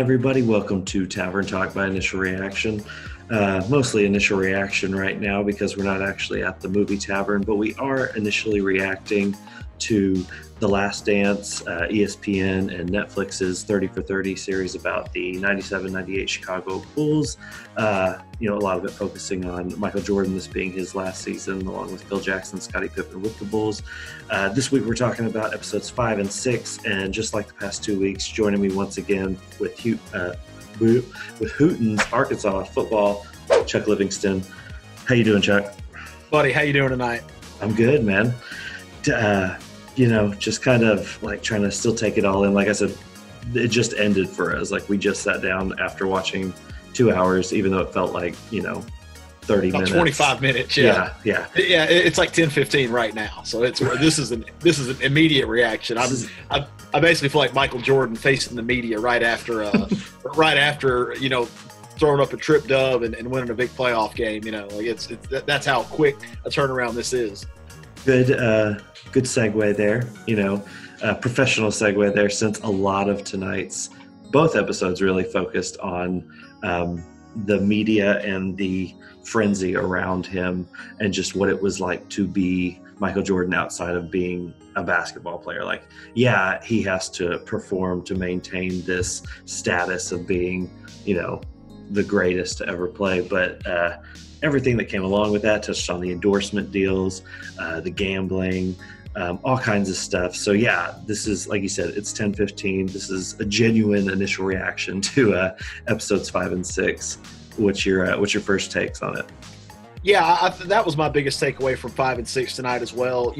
everybody. Welcome to Tavern Talk by Initial Reaction. Mostly Initial Reaction right now because we're not actually at the movie tavern, but we are initially reacting to The Last Dance, ESPN and Netflix's 30 for 30 series about the 97-98 Chicago Bulls. A lot of it focusing on Michael Jordan, this being his last season, along with Phil Jackson, Scottie Pippen with the Bulls. This week we're talking about episodes 5 and 6, and just like the past 2 weeks, joining me once again with Hooten's Arkansas football, Chuck Livingston. How you doing, Chuck? Buddy, how you doing tonight? I'm good, man. Just kind of like trying to still take it all in. Like I said, it just ended for us. Like we just sat down after watching 2 hours, even though it felt like, 30 minutes. 25 minutes, yeah. Yeah, it's like 10:15 right now. So this is an immediate reaction. I basically feel like Michael Jordan facing the media right after throwing up a trip dub and winning a big playoff game. That's how quick a turnaround this is. Good segue there, professional segue there, since a lot of tonight's both episodes really focused on the media and the frenzy around him and just what it was like to be Michael Jordan outside of being a basketball player. Like, yeah, he has to perform to maintain this status of being, the greatest to ever play, but everything that came along with that, touched on the endorsement deals, the gambling, all kinds of stuff. So yeah, this is, like you said, it's 10:15. This is a genuine initial reaction to episodes 5 and 6. What's your first takes on it? Yeah, that was my biggest takeaway from 5 and 6 tonight as well.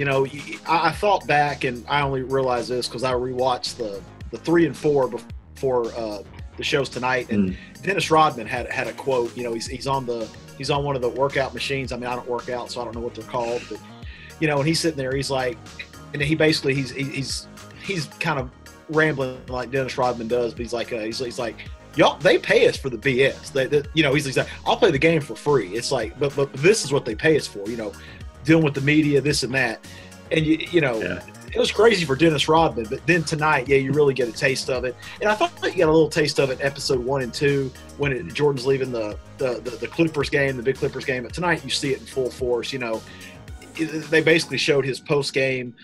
I thought back, and I only realized this because I rewatched the 3 and 4 before the shows tonight, and Dennis Rodman had a quote. He's on one of the workout machines. I mean, I don't work out, so I don't know what they're called, but and he's sitting there. He's like, and he basically he's kind of rambling like Dennis Rodman does, but he's like, y'all, they pay us for the BS. He's like, I'll play the game for free. It's like, but this is what they pay us for. Dealing with the media, this and that, and Yeah. It was crazy for Dennis Rodman, but then tonight, you really get a taste of it. And I thought you got a little taste of it in episode 1 and 2 when Jordan's leaving the Clippers game, the big Clippers game. But tonight you see it in full force. They basically showed his post game,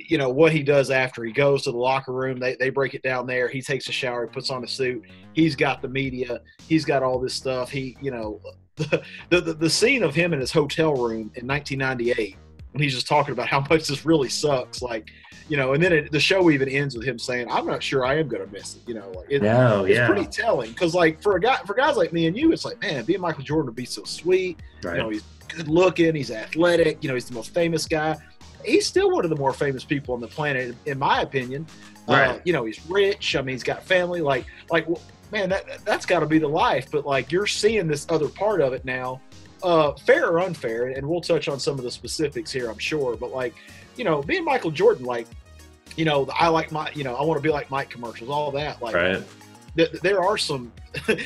what he does after he goes to the locker room. They break it down there. He takes a shower, he puts on a suit. He's got the media. He's got all this stuff. The scene of him in his hotel room in 1998. When he's just talking about how much this really sucks, and then the show even ends with him saying, "I'm not sure I am going to miss it." It's pretty telling because, for guys like me and you, it's like, man, being Michael Jordan would be so sweet. Right. He's good looking, he's athletic, he's the most famous guy. He's still one of the more famous people on the planet, in my opinion. Right. He's rich. I mean, he's got family. Man, that's got to be the life. But you're seeing this other part of it now. Fair or unfair, and we'll touch on some of the specifics here, I'm sure. But being Michael Jordan, I like my, I want to be like Mike commercials, all that. Right. There are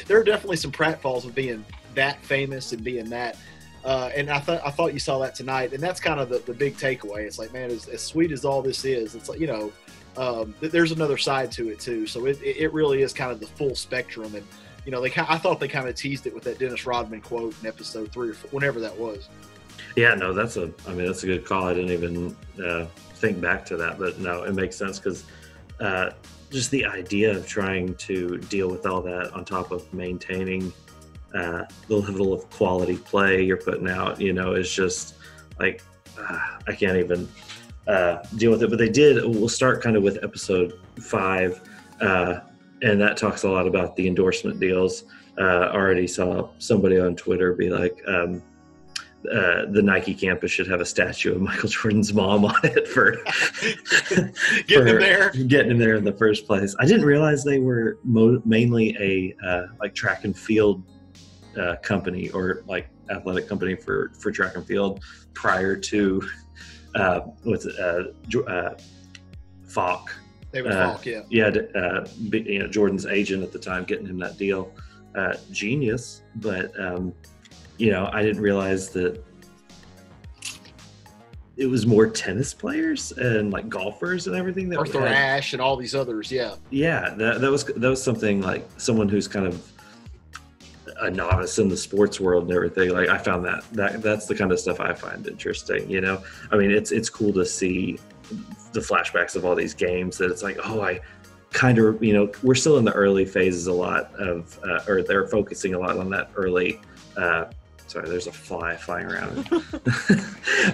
there are definitely some pratfalls of being that famous and being that. And I thought you saw that tonight, and that's kind of the big takeaway. It's like, man, as sweet as all this is, it's like there's another side to it too. So it really is kind of the full spectrum. And I thought they kind of teased it with that Dennis Rodman quote in episode 3 or 4, whenever that was. Yeah, no, that's a good call. I didn't even think back to that, but no, it makes sense because just the idea of trying to deal with all that on top of maintaining the level of quality play you're putting out, is just like I can't even deal with it. But they did. We'll start kind of with episode 5. And that talks a lot about the endorsement deals. Already saw somebody on Twitter be like, the Nike campus should have a statue of Michael Jordan's mom on it for getting him there in the first place. I didn't realize they were mainly a track and field company, or athletic company for track and field prior to Falk. David Falk, yeah. Jordan's agent at the time getting him that deal. Genius, but I didn't realize that it was more tennis players and like golfers and everything. That Arthur Ashe and all these others. Yeah. Yeah. That was something like someone who's kind of a novice in the sports world and everything. Like I found that's the kind of stuff I find interesting, you know? I mean, it's cool to see the flashbacks of all these games that it's like, oh, I kind of, you know, we're still in the early phases a lot of, or they're focusing a lot on that early, sorry, there's a fly flying around.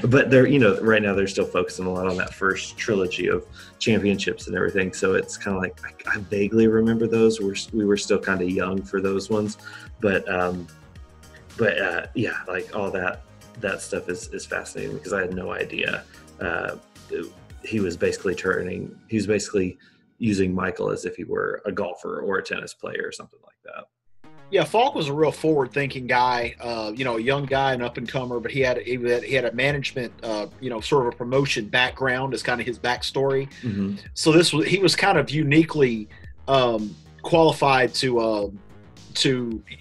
But they're, you know, right now they're still focusing a lot on that first trilogy of championships and everything. So it's kind of like, I vaguely remember those. We were still kind of young for those ones. But yeah, like all that stuff is fascinating because I had no idea. He was basically using Michael as if he were a golfer or a tennis player or something like that. Yeah, Falk was a real forward-thinking guy, you know, a young guy, an up-and-comer, but he had a management, you know, sort of a promotion background as kind of his backstory. Mm-hmm. So he was kind of uniquely qualified to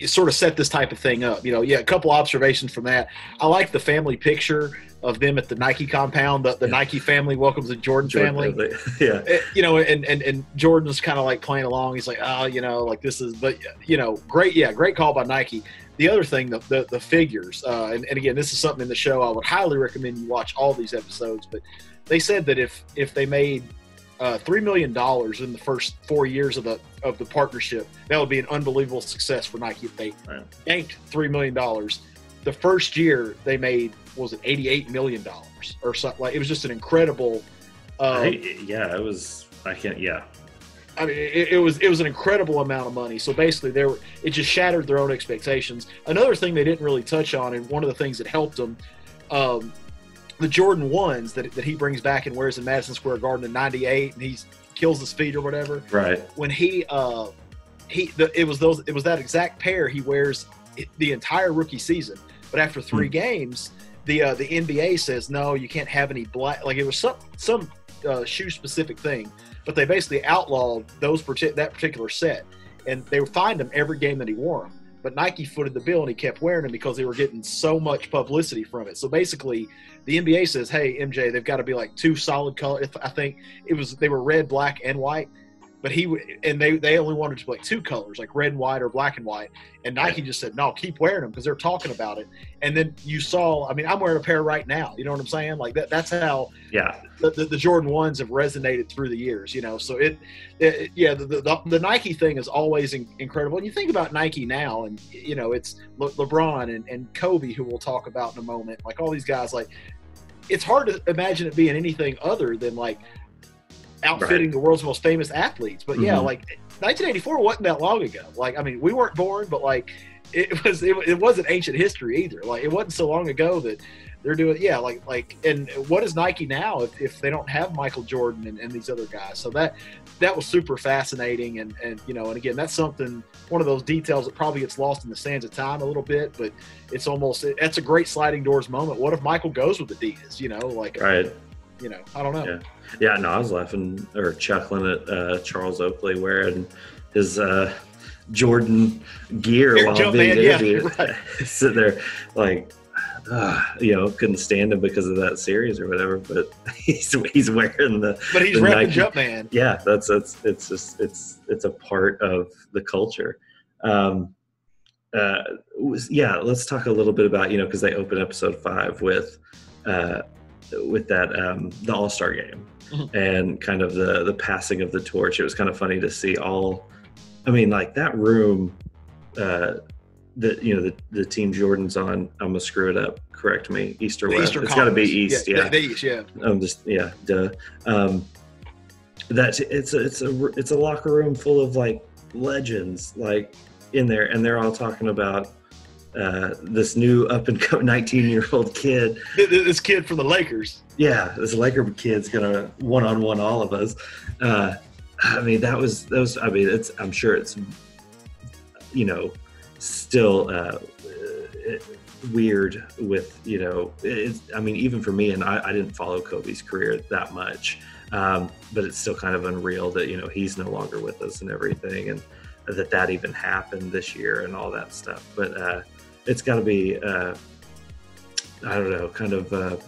sort of set this type of thing up. You know, yeah, a couple observations from that. I like the family picture of them at the Nike compound, the Nike family welcomes the Jordan family. Yeah. You know, and Jordan's kind of like playing along. He's like, oh, you know, like this is, but you know, great call by Nike. The other thing, the figures, and again, this is something in the show I would highly recommend you watch all these episodes, but they said that if they made $3 million in the first 4 years of the partnership, that would be an unbelievable success for Nike if they banked $3 million. The first year they made, was it $88 million or something? Like, it was just an incredible. It was. I can't. Yeah. I mean, it was an incredible amount of money. So basically, it just shattered their own expectations. Another thing they didn't really touch on, and one of the things that helped them, the Jordan 1s that he brings back and wears in Madison Square Garden in '98, and he kills his feet or whatever. Right. When it was that exact pair he wears the entire rookie season, but after 3 games, the NBA says no, you can't have any black. Like, it was some shoe specific thing, but they basically outlawed that particular set, and they fined him every game that he wore them. But Nike footed the bill, and he kept wearing them because they were getting so much publicity from it. So basically, the NBA says, "Hey, MJ, they've got to be like 2 solid colors." I think they were red, black, and white. But they only wanted to be like 2 colors, like red and white or black and white. And Nike just said, no, keep wearing them because they're talking about it. And then you saw, I mean, I'm wearing a pair right now. You know what I'm saying? Like that's how the Jordan 1s have resonated through the years, you know? So the Nike thing is always incredible. And you think about Nike now, and, you know, it's LeBron and Kobe, who we'll talk about in a moment. Like, all these guys, like, it's hard to imagine it being anything other than like outfitting the world's most famous athletes. But yeah, like 1984 wasn't that long ago. Like, I mean, we weren't born, but like it wasn't ancient history either. Like, it wasn't so long ago that they're doing, and what is Nike now if they don't have Michael Jordan and these other guys? So that was super fascinating. And you know, and again, that's one of those details that probably gets lost in the sands of time a little bit, but it's that's a great sliding doors moment. What if Michael goes with Adidas, you know, like, right. You know, I don't know. Yeah, no, I was laughing or chuckling at Charles Oakley wearing his Jordan gear while being interviewed. Yeah, right. Sitting there like, you know, couldn't stand him because of that series or whatever. But he's wearing the. But he's repping Jumpman. Yeah, it's a part of the culture. Let's talk a little bit about, you know, because they open episode 5 with that the All-Star game and kind of the passing of the torch. It was kind of funny to see like that room that, you know, the team Jordan's on. I'm gonna screw it up. Correct me. East or West? It's got to be East. Yeah. The East. Yeah. Duh. That it's a locker room full of like legends like in there, and they're all talking about this new up-and-coming 19-year-old kid. This kid from the Lakers. Yeah, this Laker kid's gonna one-on-one all of us. I mean, that was. I mean, I'm sure it's, you know, still weird with, you know. I mean, even for me, and I didn't follow Kobe's career that much, but it's still kind of unreal that, you know, he's no longer with us and everything, and that even happened this year and all that stuff. But it's got to be, I don't know, kind of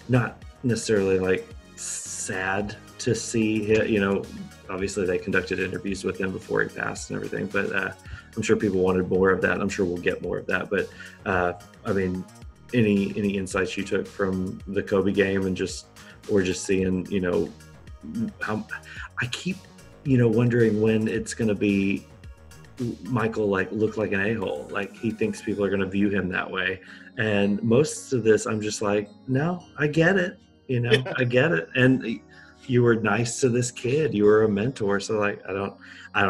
not necessarily like sad to see him, you know. Obviously they conducted interviews with him before he passed and everything, but I'm sure people wanted more of that. I'm sure we'll get more of that. But I mean, any insights you took from the Kobe game and just seeing, you know, how I keep, you know, wondering when it's going to be Michael like look like an a-hole, like he thinks people are going to view him that way. And most of this, I'm just like, no, I get it, you know, I get it. And you were nice to this kid. You were a mentor. So like, I don't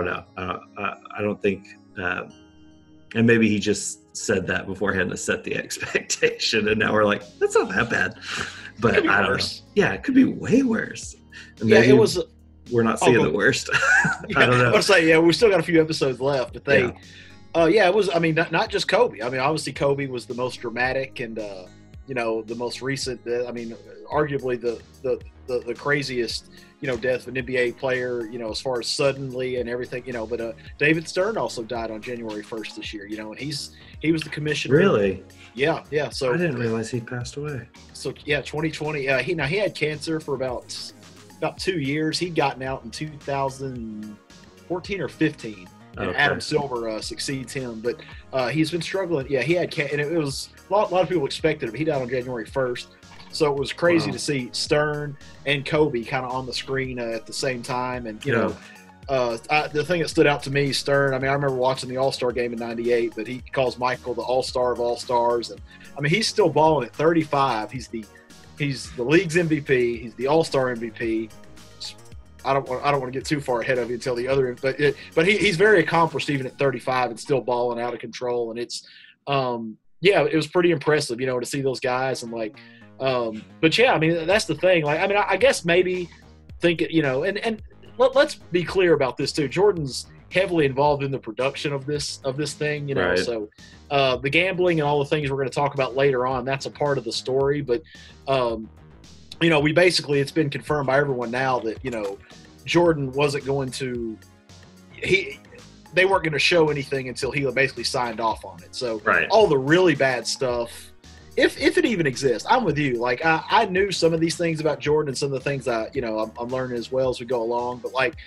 know. I don't think, and maybe he just said that beforehand to set the expectation. And now we're like, that's not that bad, but I don't know. Yeah, it could be way worse. And yeah, it was. We're not seeing the worst. Yeah, I don't know. I was say, yeah, we still got a few episodes left, but they, it was. I mean, not just Kobe. I mean, obviously Kobe was the most dramatic and you know, the most recent. I mean, arguably the craziest, you know, death of an NBA player, you know, as far as suddenly and everything, you know. But David Stern also died on January 1st this year, you know, and he was the commissioner. Really? Yeah. So I didn't realize he passed away. So yeah, 2020. He had cancer for about 2 years. He'd gotten out in 2014 or 15. And Adam Silver succeeds him, but he's been struggling. Yeah, he had and it was a lot of people expected him. He died on January 1st, so it was crazy to see Stern and Kobe kind of on the screen at the same time. And you know, the thing that stood out to me, Stern. I mean, I remember watching the All-Star game in '98, but he calls Michael the All-Star of All-Stars, and I mean, he's still balling at 35. He's the league's MVP. He's the All-Star MVP. I don't want to get too far ahead of you until the other, but he's very accomplished even at 35 and still balling out of control. And it's, it was pretty impressive, you know, to see those guys and like, but yeah, I mean, that's the thing. Like, I mean, I guess maybe think, you know, and let's be clear about this too. Jordan's heavily involved in the production of this thing, you know, right. So the gambling and all the things we're going to talk about later on, that's a part of the story. But, you know, it's been confirmed by everyone now that, you know, Jordan wasn't going to they weren't going to show anything until he basically signed off on it. So all the really bad stuff, if it even exists, I'm with you. Like I knew some of these things about Jordan and some of the things I'm learning as well as we go along. But like,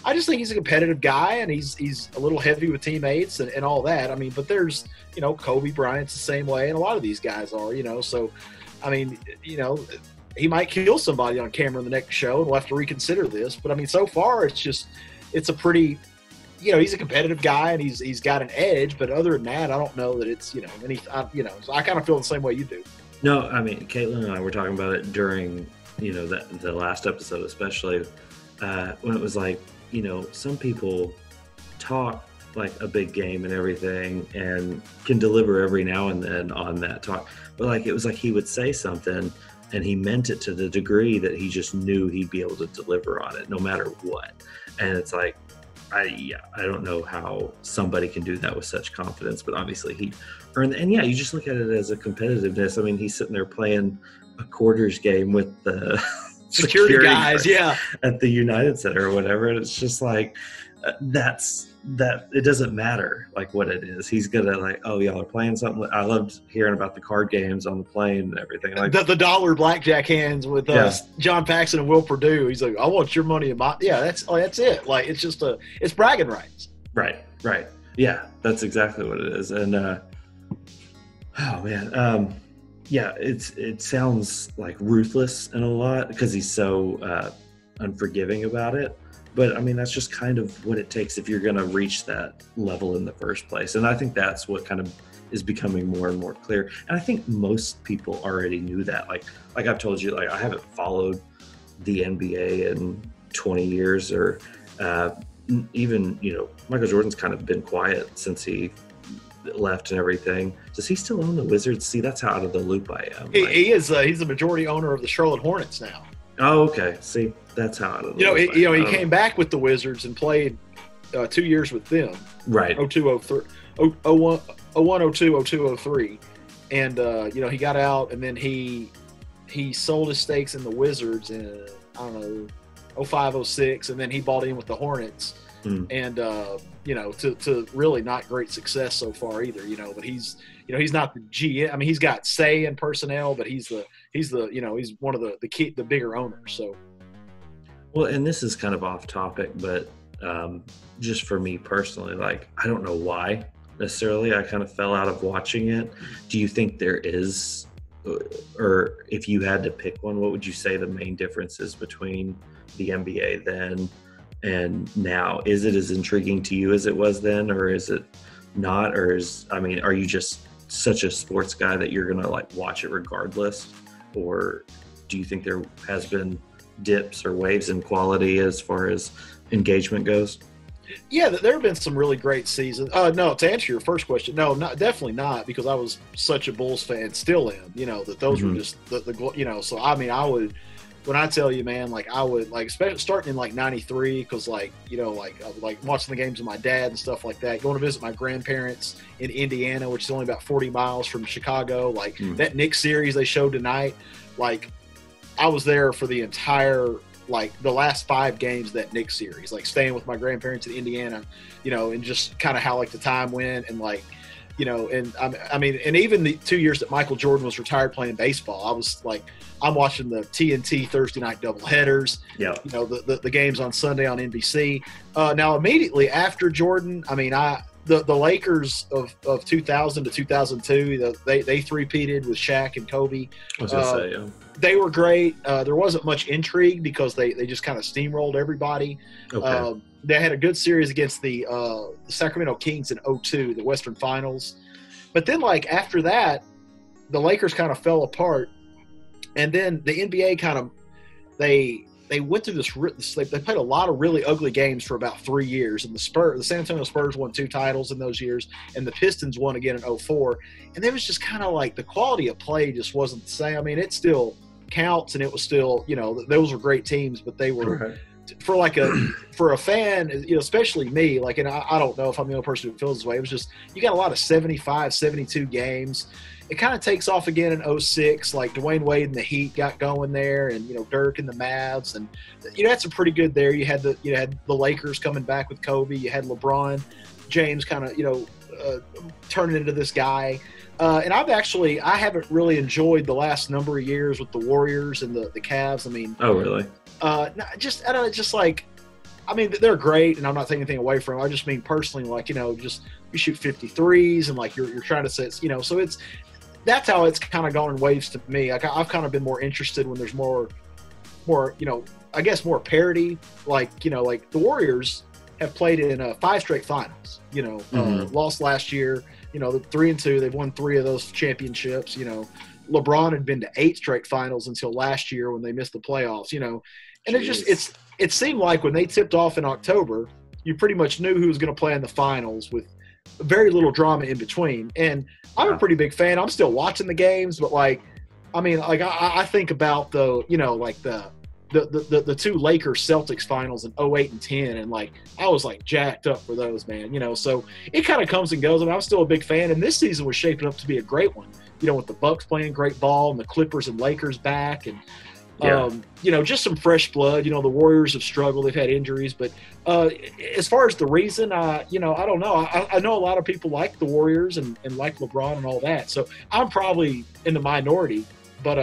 I just think he's a competitive guy and he's a little heavy with teammates and all that. I mean, but there's, you know, Kobe Bryant's the same way. And a lot of these guys are, you know, so, I mean, you know, he might kill somebody on camera in the next show, and we'll have to reconsider this. But I mean, so far it's a pretty, you know, he's a competitive guy and he's got an edge. But other than that, I don't know that it's, you know, so I kind of feel the same way you do. No, I mean, Caitlin and I were talking about it during, you know, the last episode, especially when it was like, you know, some people talk like a big game and everything and can deliver every now and then on that talk. But like, it was like he would say something and he meant it to the degree that he just knew he'd be able to deliver on it no matter what. And it's like, I don't know how somebody can do that with such confidence, but obviously he earned. And yeah, you just look at it as a competitiveness. I mean, he's sitting there playing a quarters game with the security guys, at the United Center or whatever. And it's just like, that it doesn't matter like what it is. He's gonna like, oh, y'all are playing something. I loved hearing about the card games on the plane and everything. Like the dollar blackjack hands with John Paxson and Will Perdue. He's like, I want your money in my. Yeah, that's it. Like it's just it's bragging rights. Right. Yeah, that's exactly what it is. And oh man, it sounds like ruthless in a lot because he's so unforgiving about it. But, I mean, that's just kind of what it takes if you're going to reach that level in the first place. And I think that's what kind of is becoming more and more clear. And I think most people already knew that. Like I've told you, like I haven't followed the NBA in 20 years or even, you know, Michael Jordan's kind of been quiet since he left and everything. Does he still own the Wizards? See, that's how out of the loop I am. He is. He's the majority owner of the Charlotte Hornets now. Oh, okay. See, that's how. He came back with the Wizards and played 2 years with them. Right. 02, 03, 01, 02, 02, 03. And, you know, he got out and then he sold his stakes in the Wizards in, I don't know, 05, 06. And then he bought in with the Hornets. And, you know, to really not great success so far either, you know, but he's not the GM. I mean, he's got say in personnel, but he's he's one of the bigger owners. So. Well, and this is kind of off topic, but just for me personally, like, I don't know why necessarily I kind of fell out of watching it. Do you think there is, or if you had to pick one, what would you say the main difference is between the NBA then and now? Is it as intriguing to you as it was then, or is it not? Or are you just such a sports guy that you're going to like watch it regardless? Or do you think there has been dips or waves in quality as far as engagement goes? Yeah, there have been some really great seasons. No, to answer your first question, no, definitely not, because I was such a Bulls fan, still am. That those were just the. So I mean, I would, when I tell you, man, like I would like, especially starting in like '93, because like I was like watching the games with my dad and stuff like that. Going to visit my grandparents in Indiana, which is only about 40 miles from Chicago. Like that Knicks series they showed tonight, like I was there for the entire. Like the last 5 games of that Knicks series, like staying with my grandparents in Indiana, and just kind of how like the time went, and like, and I mean, and even the 2 years that Michael Jordan was retired playing baseball, I was like, I'm watching the TNT Thursday night doubleheaders, the games on Sunday on NBC. Now immediately after Jordan, I mean, the Lakers of 2000 to 2002, they three-peated with Shaq and Kobe. I was gonna say, yeah. They were great. There wasn't much intrigue because they just kind of steamrolled everybody. Okay. They had a good series against the Sacramento Kings in 2002, the Western Finals. But then, like, after that, the Lakers kind of fell apart. And then the NBA kind of – they went through this – they played a lot of really ugly games for about 3 years. And the San Antonio Spurs won 2 titles in those years, and the Pistons won again in 2004. And it was just kind of like the quality of play just wasn't the same. I mean, it still – counts, and it was still, those were great teams, but they were for a fan, especially me, like, and I don't know if I'm the only person who feels this way. It was just, you got a lot of 75, 72 games. It kind of takes off again in 2006, like Dwayne Wade and the Heat got going there, and Dirk and the Mavs, and had some pretty good there. You had the Lakers coming back with Kobe. You had LeBron James kind of turning into this guy. And I haven't really enjoyed the last number of years with the Warriors and the Cavs. I mean, oh really? I don't know, just like, I mean, they're great, and I'm not taking anything away from them. I just mean personally, like, just you shoot 53s, and like you're trying to say, so that's how it's kind of gone in waves to me. Like, I've kind of been more interested when there's more, I guess more parity. Like, like the Warriors have played in 5 straight finals. Lost last year. The 3-2, they've won 3 of those championships. LeBron had been to 8 straight finals until last year when they missed the playoffs. And it seemed like when they tipped off in October, you pretty much knew who was going to play in the finals with very little drama in between. And I'm a pretty big fan. I'm still watching the games, but like, I mean, like I think about the 2 Lakers Celtics finals in 2008 and 10, and like I was like jacked up for those, man. So it kind of comes and goes. I mean, I'm still a big fan, and this season was shaping up to be a great one. With the Bucks playing great ball and the Clippers and Lakers back, and just some fresh blood. The Warriors have struggled; they've had injuries, but as far as the reason, I don't know. I know a lot of people like the Warriors and like LeBron and all that, so I'm probably in the minority, but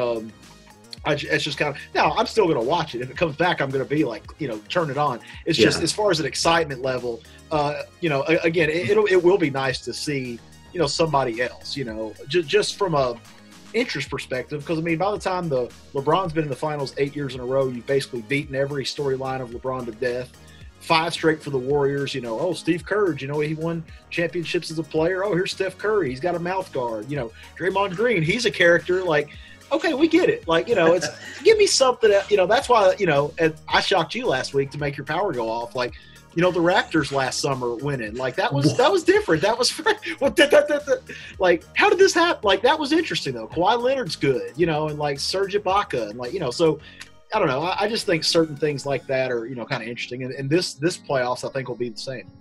it's just kind of, now I'm still going to watch it. If it comes back, I'm going to be like, turn it on. It's just, as far as an excitement level, again, it will be nice to see, somebody else, just from a interest perspective. Because I mean, by the time LeBron's been in the finals 8 years in a row, you've basically beaten every storyline of LeBron to death. 5 straight for the Warriors. Steve Kerr, he won championships as a player. Oh, here's Steph Curry. He's got a mouth guard. Draymond Green, he's a character. Like, okay, we get it. Like, it's give me something. That's why and I shocked you last week to make your power go off. Like, the Raptors last summer winning. Like that was different. That was like, how did this happen? Like, that was interesting though. Kawhi Leonard's good. And like Serge Ibaka, and like so. I don't know. I just think certain things like that are kind of interesting, and this playoffs I think will be the same.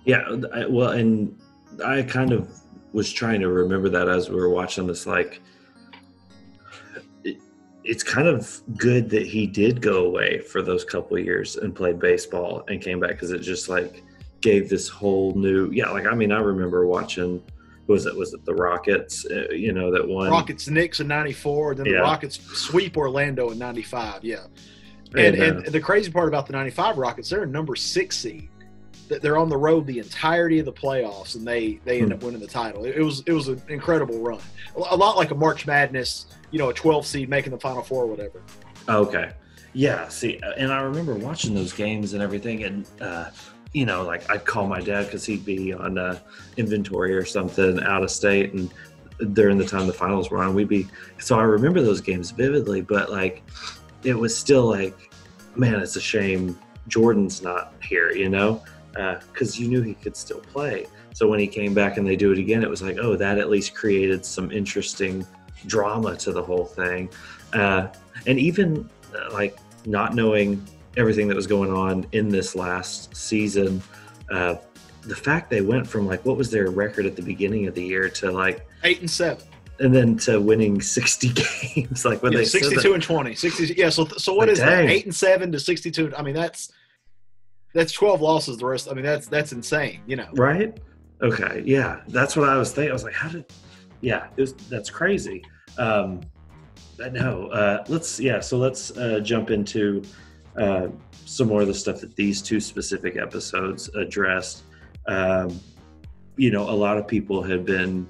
Yeah, well, and I kind of was trying to remember that as we were watching this, like. It's kind of good that he did go away for those couple of years and played baseball and came back, because it just like gave this whole new, like, I mean, I remember watching was it the Rockets, that won? Rockets, Knicks in 94, then the Rockets sweep Orlando in 95, And the crazy part about the 95 Rockets, they're a number 6 seed. They're on the road the entirety of the playoffs, and they end up winning the title. It was an incredible run. A lot like a March Madness, a 12 seed making the Final Four or whatever. Okay. Yeah, see, and I remember watching those games and everything, and like I'd call my dad because he'd be on inventory or something out of state, and during the time the finals were on, so I remember those games vividly, but like it was still like, man, it's a shame Jordan's not here, because you knew he could still play. So when he came back and they do it again, it was like, oh, that at least created some interesting drama to the whole thing. And even like not knowing everything that was going on in this last season, the fact they went from like, what was their record at the beginning of the year to like 8-7. And then to winning 60 games, like when they 62 and 20, 60. Yeah. So what is that? 8-7 to 62. I mean, that's 12 losses. The rest. I mean, that's insane. Right? Okay. Yeah. That's what I was thinking. I was like, that's crazy. But no. Let's jump into some more of the stuff that these two specific episodes addressed. A lot of people had been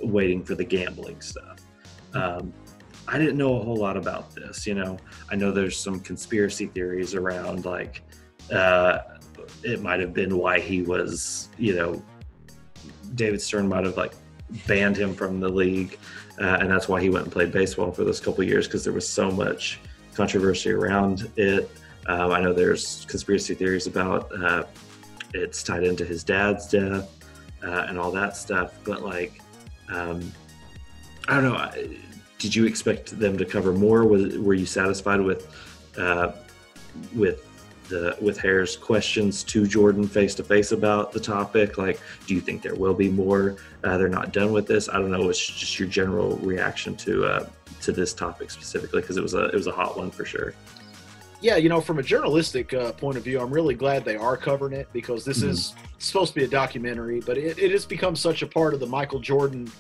waiting for the gambling stuff. I didn't know a whole lot about this. I know there's some conspiracy theories around like it might have been why he was, David Stern might have like banned him from the league, and that's why he went and played baseball for those couple of years, because there was so much controversy around it. I know there's conspiracy theories about it's tied into his dad's death and all that stuff, but like I don't know, did you expect them to cover more? Were you satisfied with Hare's questions to Jordan face to face about the topic? Like, do you think there will be more? They're not done with this. I don't know. It's just your general reaction to this topic specifically, because it was a hot one for sure. Yeah, from a journalistic point of view, I'm really glad they are covering it, because this is supposed to be a documentary, but it has become such a part of the Michael Jordan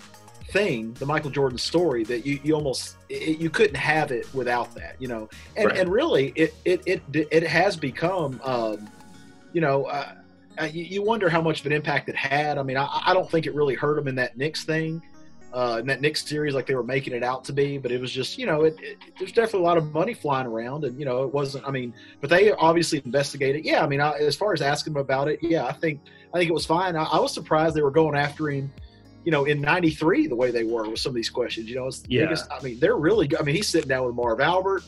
thing, the Michael Jordan story, that you almost you couldn't have it without that, and right. And really it has become you wonder how much of an impact it had. I mean, I don't think it really hurt them in that Knicks thing, in that Knicks series, like they were making it out to be, but it was just, there's definitely a lot of money flying around, and, it wasn't, but they obviously investigated. Yeah. As far as asking him about it, yeah, I think it was fine. I was surprised they were going after him, in 93, the way they were with some of these questions, it's the biggest, they're really good. He's sitting down with Marv Albert,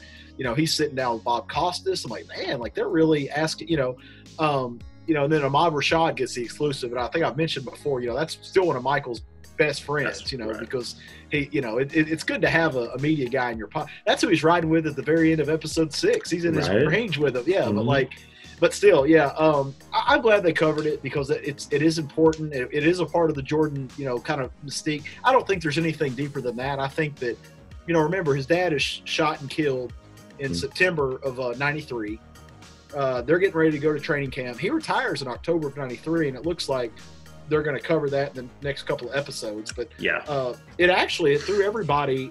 he's sitting down with Bob Costas. I'm like, man, like they're really asking, and then Ahmad Rashad gets the exclusive. And I think I've mentioned before, that's still one of Michael's best friends, right. Because he, it's good to have a media guy in your pocket. That's who he's riding with at the very end of episode 6. He's in his range with him. Yeah. But still, yeah. I'm glad they covered it, because it is important. It is a part of the Jordan, kind of mystique. I don't think there's anything deeper than that. I think that, remember, his dad is shot and killed in September of 93. They're getting ready to go to training camp. He retires in October of 93, and it looks like they're going to cover that in the next couple of episodes. But it threw everybody,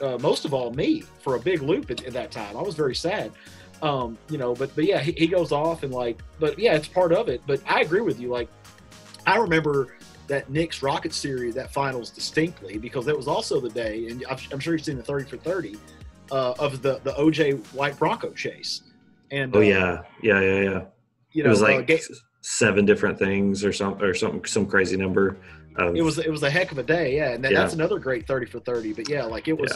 most of all me, for a big loop at that time. I was very sad. But yeah, he goes off, and but yeah, it's part of it. But I agree with you. Like, I remember that Knicks Rockets series, that finals distinctly, because that was also the day, and I'm sure you've seen the 30 for 30 of the OJ White Bronco chase. And yeah. It was like 7 different things or some crazy number. It was a heck of a day, yeah. And that's another great 30 for 30. But yeah, like it was.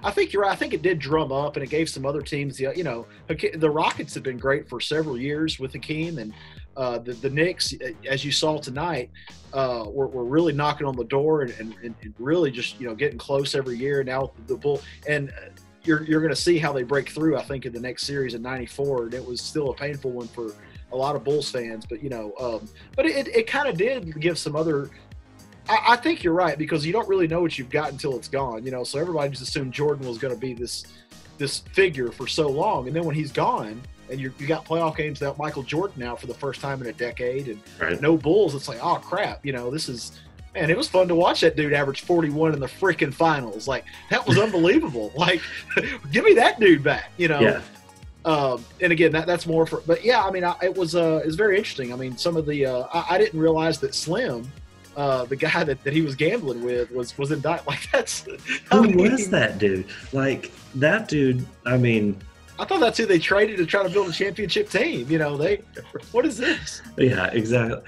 I think you're right. I think it did drum up, and it gave some other teams. The Rockets have been great for several years with Hakeem, and the Knicks, as you saw tonight, were really knocking on the door and really just getting close every year. Now the Bull and. You're going to see how they break through, I think, in the next series in 94. And it was still a painful one for a lot of Bulls fans. But, but it kind of did give some other – I think you're right, because you don't really know what you've got until it's gone. So everybody just assumed Jordan was going to be this figure for so long. And then when he's gone and you got playoff games without Michael Jordan now for the first time in a decade and no Bulls, it's like, oh, crap, this is – Man, it was fun to watch that dude average 41 in the freaking finals. Like, that was unbelievable. Like, give me that dude back, you know? Yeah. And again, that's more for, but yeah, I mean, it was very interesting. I mean, some of the, I didn't realize that Slim, the guy that he was gambling with was indicted. Like, that's, who was that dude? Like, that dude, I mean, I thought that's who they traded to try to build a championship team. You know, what is this? Yeah, exactly.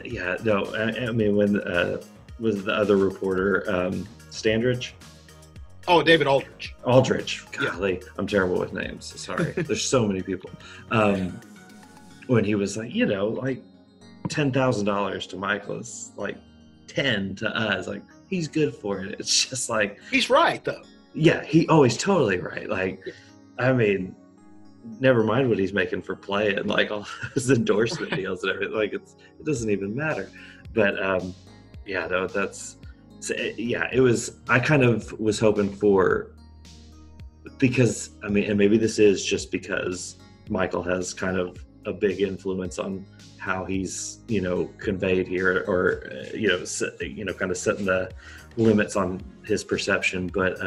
Yeah, no, I mean, when was the other reporter, Standridge? Oh, David Aldridge. Aldridge. Golly, yeah. I'm terrible with names. Sorry. There's so many people. When he was like, you know, like $10,000 to Michael is like 10 to us. Like, he's good for it. It's just like, he's right though. Yeah, he's totally right. Like, I mean, never mind what he's making for play and like all his endorsement deals and everything. Like, it doesn't even matter. But yeah, no, it was. I kind of was hoping for, because I mean, and maybe this is just because Michael has kind of a big influence on how he's, you know, conveyed here, or kind of setting the limits on his perception, but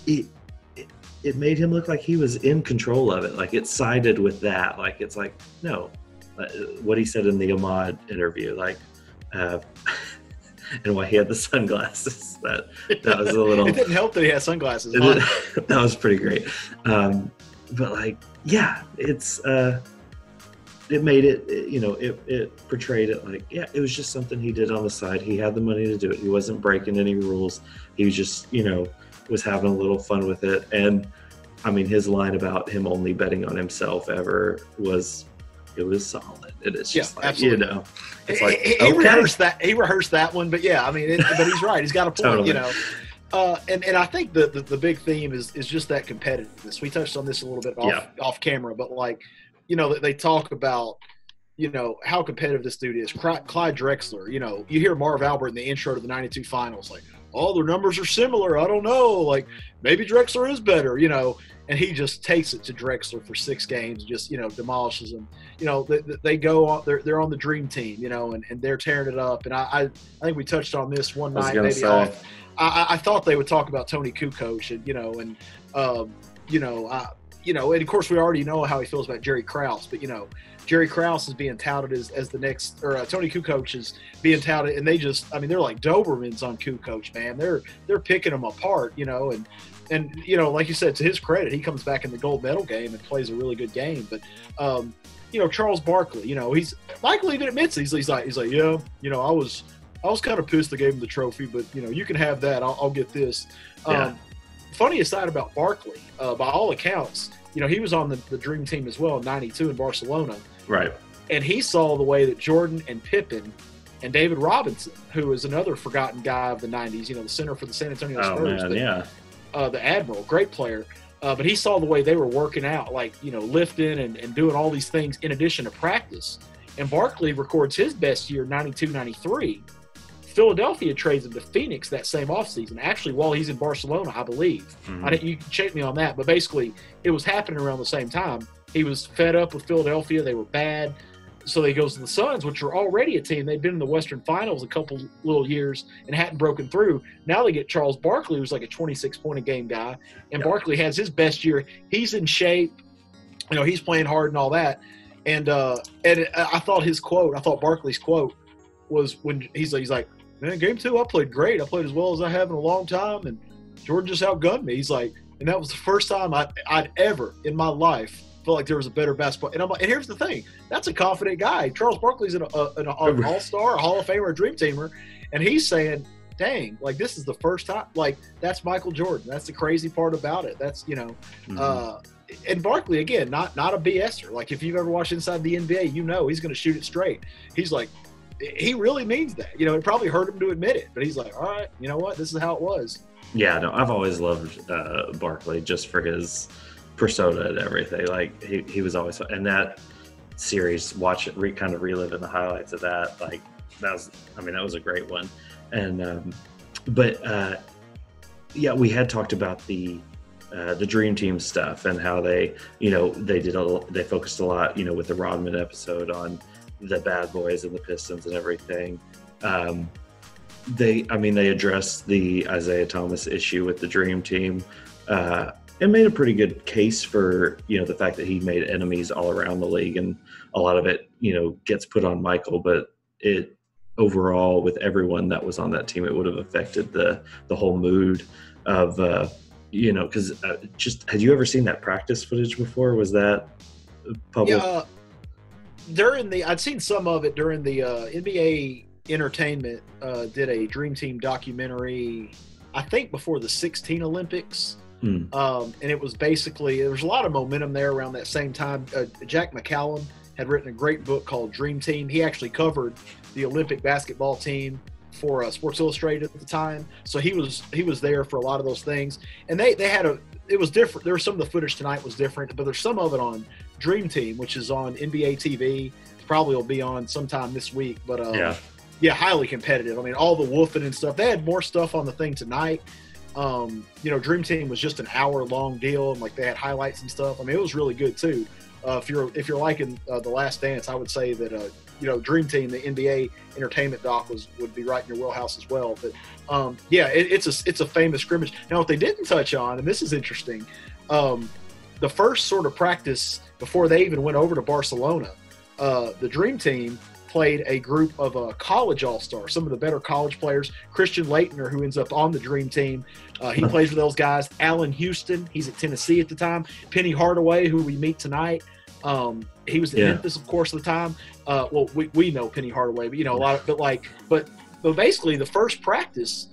it made him look like he was in control of it. Like, it sided with that. Like, it's like, no, what he said in the Ahmad interview, like, and why he had the sunglasses. That was a little. It didn't help that he had sunglasses. That was pretty great. But like, yeah, it made it, you know, it portrayed it like, yeah, it was just something he did on the side. He had the money to do it. He wasn't breaking any rules. He was just, you know, was having a little fun with it. And I mean, his line about him only betting on himself ever was solid. It is just like, absolutely. You know, it's like, he rehearsed that one, but yeah, I mean, but he's right. He's got a point, totally. You know. And I think the big theme is just that competitiveness. We touched on this a little bit off camera, but like, you know, they talk about, you know, how competitive this dude is. Clyde Drexler, you know, you hear Marv Albert in the intro to the 92 finals, like, oh, their numbers are similar. I don't know. Like, maybe Drexler is better, you know, and he just takes it to Drexler for 6 games, just, you know, demolishes them. You know, they go on, they're on the dream team, you know, and they're tearing it up. And I think we touched on this one night, maybe off. I thought they would talk about Tony Kukoc, and, you know, and, and of course we already know how he feels about Jerry Krause, but, you know, Jerry Krause is being touted as the next, or Tony Kukoc is being touted, and they just, I mean, they're like Dobermans on Kukoc, man. They're picking them apart, you know, and you know, like you said, to his credit, he comes back in the gold medal game and plays a really good game. But you know, Charles Barkley, you know, Michael even admits he's like, yeah, you know, I was kind of pissed they gave him the trophy, but, you know, you can have that. I'll get this. Yeah. Funny aside about Barkley, by all accounts, you know, he was on the dream team as well in '92 in Barcelona. Right. And he saw the way that Jordan and Pippen and David Robinson, who is another forgotten guy of the 90s, you know, the center for the San Antonio Spurs. Oh, man, yeah. The Admiral, great player. But he saw the way they were working out, like, you know, lifting and doing all these things in addition to practice. And Barkley records his best year, 92-93. Philadelphia trades him to Phoenix that same offseason, actually while he's in Barcelona, I believe. Mm-hmm. You can check me on that, but basically it was happening around the same time. He was fed up with Philadelphia. They were bad. So he goes to the Suns, which are already a team. They'd been in the Western Finals a couple little years and hadn't broken through. Now they get Charles Barkley, who's like a 26-point-a-game guy, and Yep. Barkley has his best year. He's in shape. You know, he's playing hard and all that. And I thought Barkley's quote was when he's like, man, game 2, I played great. I played as well as I have in a long time, and Jordan just outgunned me. He's like, and that was the first time I'd ever in my life felt like there was a better basketball. And I'm like, and here's the thing, that's a confident guy. Charles Barkley's an all-star, a Hall of Famer, a dream teamer, and he's saying, dang, like, this is the first time. Like, that's Michael Jordan. That's the crazy part about it. That's, you know, and Barkley, again, not a BSer. Like, if you've ever watched Inside the NBA, you know he's going to shoot it straight. He's like, he really means that. You know, it probably hurt him to admit it, but he's like, all right, you know what? This is how it was. Yeah, no, I've always loved Barkley just for his persona and everything. Like, he was always fun. And that series, watch it, kind of reliving the highlights of that. Like, that was a great one. And yeah, we had talked about the Dream Team stuff and how they, you know, they focused a lot, you know, with the Rodman episode on the bad boys and the Pistons and everything. They addressed the Isaiah Thomas issue with the Dream Team, and made a pretty good case for, the fact that he made enemies all around the league, and a lot of it, gets put on Michael, but it overall with everyone that was on that team, it would have affected the whole mood of, because had you ever seen that practice footage before? Was that public? Yeah, I'd seen some of it during the NBA Entertainment did a Dream Team documentary, I think before the 2016 Olympics. And it was basically, there was a lot of momentum there around that same time. Jack McCallum had written a great book called Dream Team. He actually covered the Olympic basketball team for Sports Illustrated at the time. So he was there for a lot of those things. And they had it was different. There was some of the footage tonight was different, but there's some of it on Dream Team, which is on NBA TV. Probably will be on sometime this week. But yeah, highly competitive. I mean, all the woofing and stuff. They had more stuff on the thing tonight. Dream Team was just an hour-long deal, and like they had highlights and stuff. I mean, it was really good too. If you're liking The Last Dance, I would say that Dream Team, the NBA Entertainment doc, would be right in your wheelhouse as well. But it's a famous scrimmage. Now, what they didn't touch on, and this is interesting, the first sort of practice before they even went over to Barcelona, the Dream Team played a group of college all-stars, some of the better college players. Christian Laettner, who ends up on the Dream Team, he plays for those guys. Allen Houston, he's at Tennessee at the time. Penny Hardaway, who we meet tonight, he was at Memphis, of course, at the time. Well, we know Penny Hardaway, but a lot of, but basically the first practice,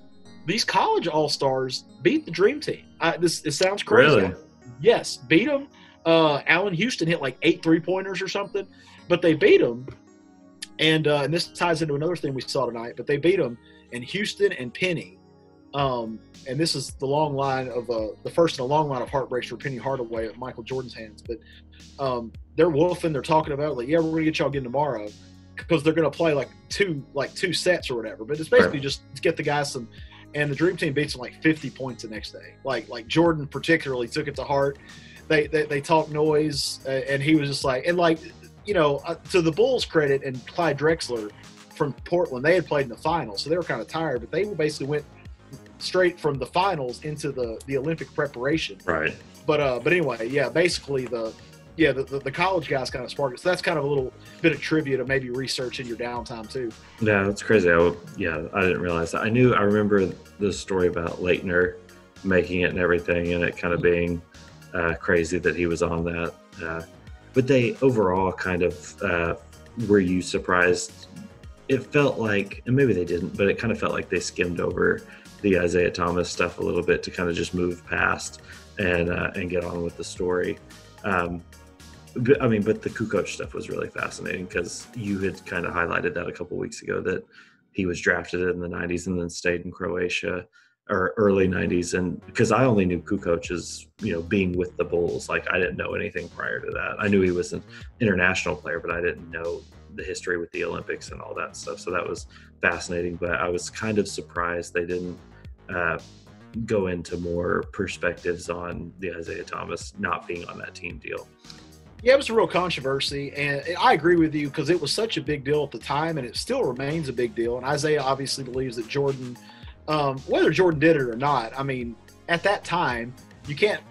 these college all-stars beat the Dream Team. It sounds crazy. Really? Yes, beat them. Allen Houston hit like 8 3-pointers or something, but they beat them. And this ties into another thing we saw tonight, but they beat them, and Houston and Penny. And this is the long line of the first in a long line of heartbreaks for Penny Hardaway at Michael Jordan's hands. But they're woofing, they're talking about we're gonna get y'all again tomorrow, because they're gonna play like two sets or whatever. But it's basically just to get the guys some. And the Dream Team beats them like 50 points the next day. Like Jordan particularly took it to heart. They talked noise, and he was just like, and like. To the Bulls' credit, and Clyde Drexler from Portland, they had played in the finals, so they were kind of tired, but they basically went straight from the finals into the Olympic preparation. Right. But anyway, basically the college guys kind of sparked it. So that's kind of a little bit of trivia to maybe research in your downtime too. Yeah, that's crazy. I didn't realize that. I remember the story about Laettner making it and everything, and it kind of being crazy that he was on that. But they overall kind of, were you surprised? It felt like, and maybe they didn't, but it kind of felt like they skimmed over the Isaiah Thomas stuff a little bit to kind of just move past and get on with the story. But the Kukoc stuff was really fascinating, because you had kind of highlighted that a couple weeks ago, that he was drafted in the 90s and then stayed in Croatia, or early 90s, and because I only knew Kukoc as being with the Bulls. Like, I didn't know anything prior to that. I knew he was an international player, but I didn't know the history with the Olympics and all that stuff. So that was fascinating, but I was kind of surprised they didn't go into more perspectives on the Isaiah Thomas not being on that team deal. Yeah, it was a real controversy, and I agree with you, because it was such a big deal at the time, and it still remains a big deal. And Isaiah obviously believes that Jordan, whether Jordan did it or not, I mean, at that time, you can't.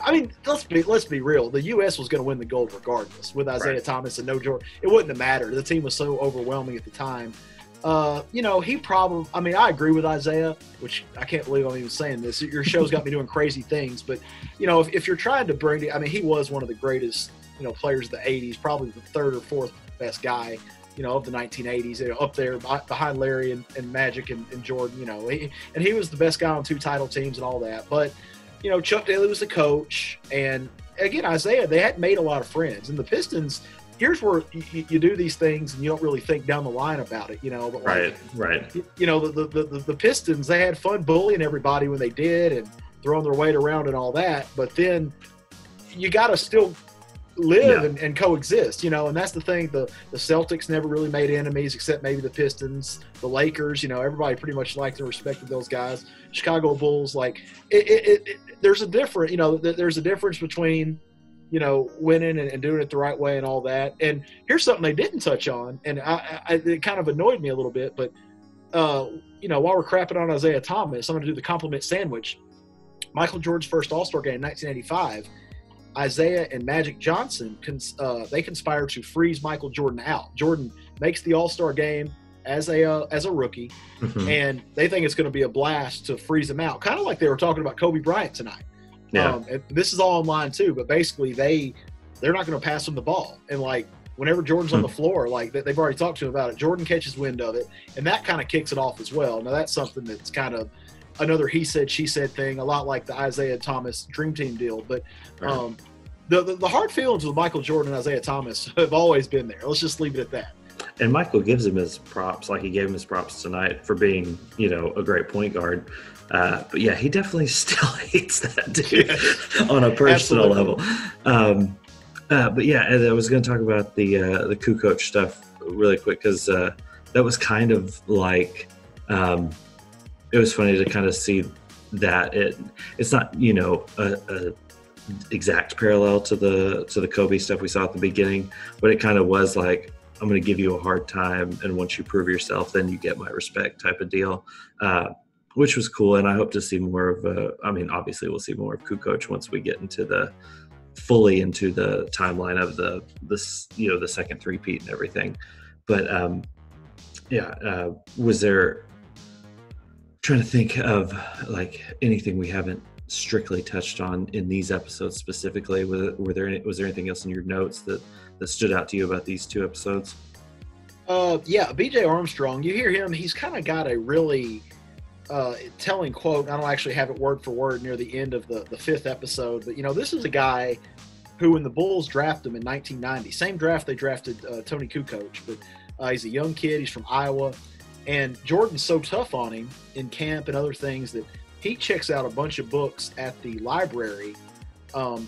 I mean, let's be real. The U.S. was going to win the gold regardless with Isaiah Thomas and no Jordan. It wouldn't have mattered. The team was so overwhelming at the time. He probably. I mean, I agree with Isaiah, which I can't believe I'm even saying this. Your show's got me doing crazy things, but if you're trying to bring it, I mean, he was one of the greatest players of the '80s, probably the third or fourth best guy. Of the 1980s, up there behind Larry and Magic and Jordan, and he was the best guy on 2 title teams and all that. But, Chuck Daly was the coach. And again, Isaiah, they hadn't made a lot of friends. And the Pistons, here's where you do these things and you don't really think down the line about it, But right. The Pistons, they had fun bullying everybody when they did and throwing their weight around and all that. But then you got to still live and coexist, and that's the thing. The Celtics never really made enemies, except maybe the Pistons, the Lakers. Everybody pretty much liked and respected those guys. Chicago Bulls, like there's a difference. There's a difference between winning and doing it the right way and all that. And here's something they didn't touch on, and it kind of annoyed me a little bit, but while we're crapping on Isaiah Thomas, I'm going to do the compliment sandwich. Michael Jordan's first All-Star game in 1985, Isaiah and Magic Johnson, they conspire to freeze Michael Jordan out. Jordan makes the All-Star game as a rookie, and they think it's going to be a blast to freeze him out, kind of like they were talking about Kobe Bryant tonight. Yeah. And this is all online too, but basically they're not going to pass him the ball, and like whenever Jordan's on the floor, like they've already talked to him about it, Jordan catches wind of it, and that kind of kicks it off as well. Now that's something that's kind of another he said she said thing, a lot like the Isaiah Thomas Dream Team deal. But the hard feelings with Michael Jordan and Isaiah Thomas have always been there. Let's just leave it at that. And Michael gives him his props, like he gave him his props tonight for being, a great point guard. But yeah, he definitely still hates that dude on a personal level. But yeah, I was going to talk about the Kukoc stuff really quick, because that was kind of like it was funny to kind of see that it's not a exact parallel to the Kobe stuff we saw at the beginning, but it kind of was like, I'm going to give you a hard time, and once you prove yourself, then you get my respect type of deal, which was cool. And I hope to see more of obviously we'll see more of Kukoc once we get fully into the timeline of the second three-peat and everything. But was there, trying to think of like anything we haven't strictly touched on in these episodes specifically? Was there anything else in your notes that stood out to you about these two episodes? BJ Armstrong, you hear him, he's kind of got a really telling quote. I don't actually have it word for word near the end of the fifth episode, but this is a guy who, when the Bulls drafted him in 1990, same draft they drafted Tony Kukoc, but he's a young kid, he's from Iowa, and Jordan's so tough on him in camp and other things that he checks out a bunch of books at the library on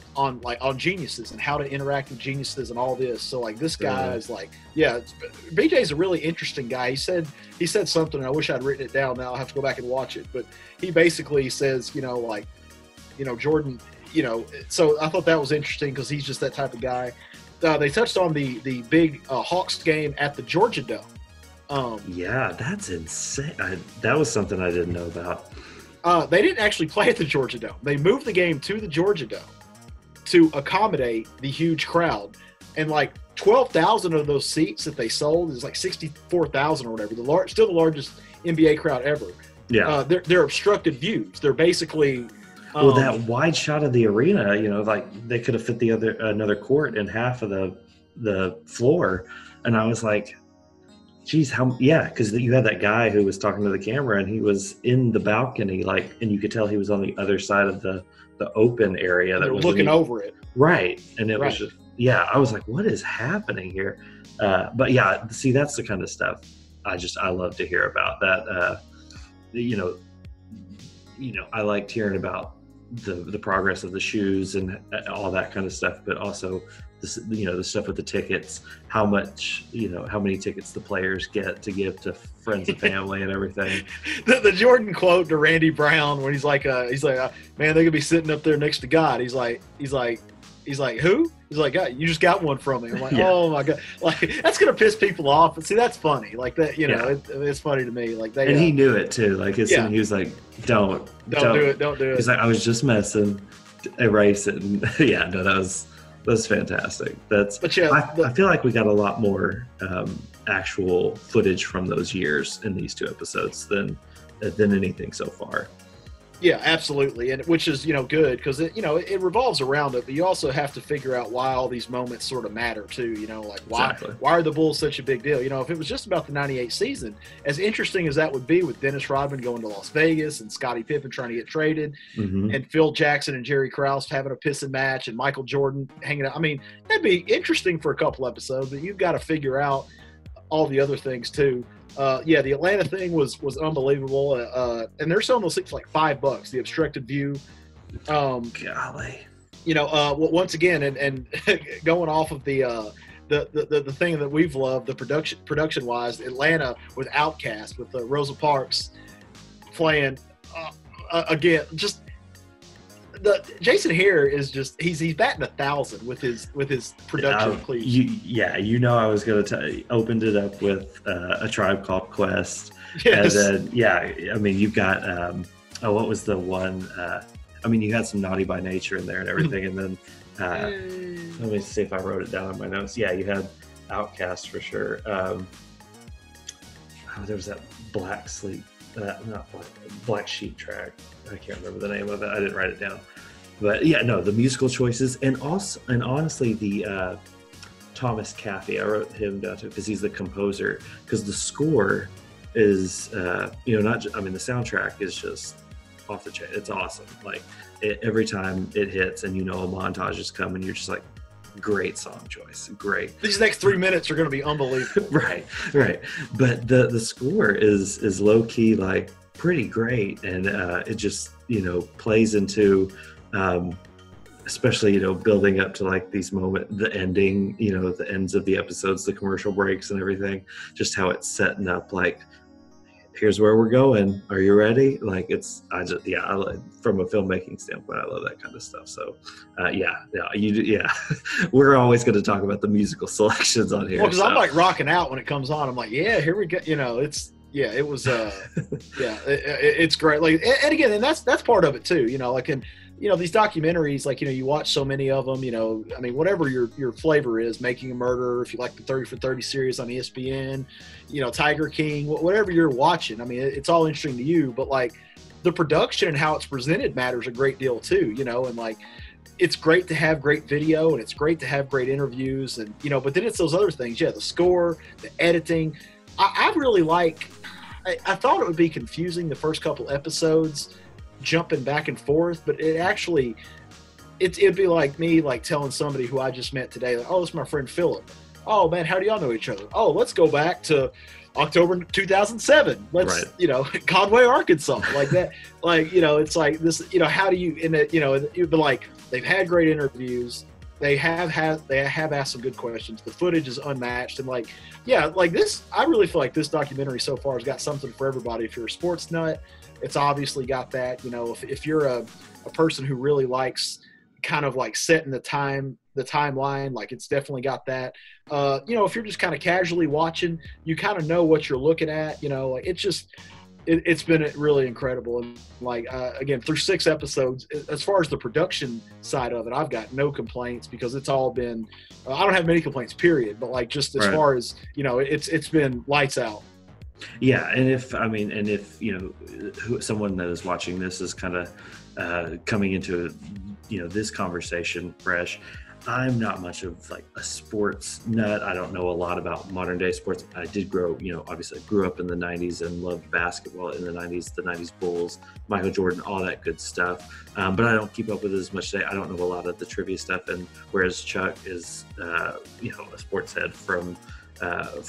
geniuses and how to interact with geniuses and all this. So like this guy is like, BJ's a really interesting guy. He said something, and I wish I'd written it down. Now I'll have to go back and watch it. But he basically says, Jordan, so I thought that was interesting because he's just that type of guy. They touched on the big Hawks game at the Georgia Dome. Yeah, that's insane. That was something I didn't know about. They didn't actually play at the Georgia Dome. They moved the game to the Georgia Dome to accommodate the huge crowd. And like 12,000 of those seats that they sold is like 64,000 or whatever. Still the largest NBA crowd ever. Yeah. They're obstructed views. They're basically that wide shot of the arena, like they could have fit another court in half of the floor. And I was like, geez, because you had that guy who was talking to the camera, and he was in the balcony, and you could tell he was on the other side of the open area. That was looking over it. Right. And it was just, I was like, what is happening here? But yeah, see, that's the kind of stuff I love to hear about that. I liked hearing about the progress of the shoes and all that kind of stuff, but also the stuff with the tickets, how many tickets the players get to give to friends and family and everything. The Jordan quote to Randy Brown when he's like, man, they could be sitting up there next to God. He's like, who? He's like, God, you just got one from me. I'm like, oh my God, like that's gonna piss people off. And see, that's funny. Like that, it's funny to me. Like they, and he knew it too. Like he was like, don't do it. He's like, I was just messing. Erase it. And that's fantastic. I feel like we got a lot more actual footage from those years in these two episodes than anything so far. Yeah, absolutely, and which is good because it revolves around it, but you also have to figure out why all these moments sort of matter too. Like why are the Bulls such a big deal? If it was just about the '98 season, as interesting as that would be, with Dennis Rodman going to Las Vegas and Scottie Pippen trying to get traded, and Phil Jackson and Jerry Krause having a pissing match, and Michael Jordan hanging out. I mean, that'd be interesting for a couple episodes, but you've got to figure out all the other things too. The Atlanta thing was unbelievable, and they're selling those things for like $5. The obstructed view. Golly. Once again, and going off of the thing that we've loved, the production wise, Atlanta with Outkast, with Rosa Parks playing again. Just the Jason Hare is just he's batting 1,000 with his production of Cleveland. I was going to opened it up with A Tribe Called Quest. Yes. And then, I mean, you've got what was the one? I mean, you had some Naughty by Nature in there and everything, and then let me see if I wrote it down in my notes. Yeah, you had Outcast for sure. There was that Black Sleep, Black Sheep track. I can't remember the name of it. I didn't write it down. But yeah, no, the musical choices, and honestly, the Thomas Caffey, I wrote him down too because he's the composer. Because the score is, the soundtrack is just off the chain. It's awesome. Like every time it hits, and a montage is coming, you're just like, great song choice, great. These next 3 minutes are going to be unbelievable. Right. But the score is low key, like pretty great, and it just plays into, especially building up to like these moments, the ending, the ends of the episodes, the commercial breaks and everything, just how it's setting up like, here's where we're going. Are you ready? Like from a filmmaking standpoint, I love that kind of stuff. So, we're always going to talk about the musical selections on here. Well, because I'm like rocking out when it comes on. I'm like, yeah, here we go. It was, it's great. Like, and again, and that's part of it too. These documentaries, like, you watch so many of them, I mean, whatever your flavor is, Making a Murderer, if you like the 30 for 30 series on ESPN, Tiger King, whatever you're watching, I mean, it's all interesting to you, but like the production and how it's presented matters a great deal too, and like, it's great to have great video and it's great to have great interviews and, but then it's those other things. Yeah. The score, the editing. I really I thought it would be confusing the first couple episodes, jumping back and forth, but it'd be like me like telling somebody who I just met today, like, oh, it's my friend Philip. Oh man, how do y'all know each other? Oh, let's go back to October 2007. Let's Conway, Arkansas, like that. Like, it's like this, how do you but like they've had great interviews. They have asked some good questions. The footage is unmatched, and like this, I really feel like this documentary so far has got something for everybody. If you're a sports nut, it's obviously got that. If you're a person who really likes kind of like setting the timeline, like it's definitely got that. If you're just kind of casually watching, you kind of know what you're looking at. Like it's been really incredible. And like, again, through 6 episodes, as far as the production side of it, I've got no complaints because it's all been, I don't have many complaints, period. But like, just as far as, it's been lights out. Yeah. And if someone that is watching this is kind of coming into, this conversation fresh, I'm not much of like a sports nut. I don't know a lot about modern day sports. I did grow, obviously I grew up in the 90s and loved basketball in the 90s Bulls, Michael Jordan, all that good stuff. But I don't keep up with it as much today. I don't know a lot of the trivia stuff. And whereas Chuck is, a sports head from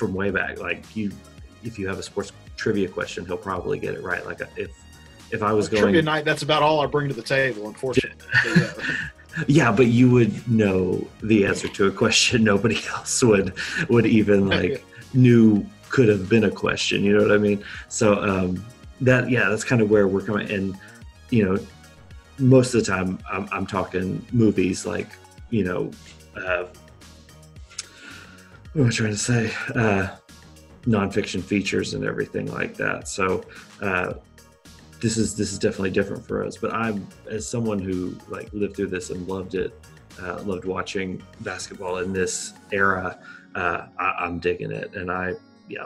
way back, like if you have a sports trivia question, he'll probably get it right. Like if I was going trivia night, that's about all I bring to the table, unfortunately. Yeah, but you would know the answer to a question nobody else would even like knew could have been a question. You know what I mean? So that's kind of where we're coming. And most of the time I'm talking movies, like what am I trying to say? Nonfiction features and everything like that. So this is definitely different for us, but I'm, as someone who like lived through this and loved it, loved watching basketball in this era, I'm digging it. And like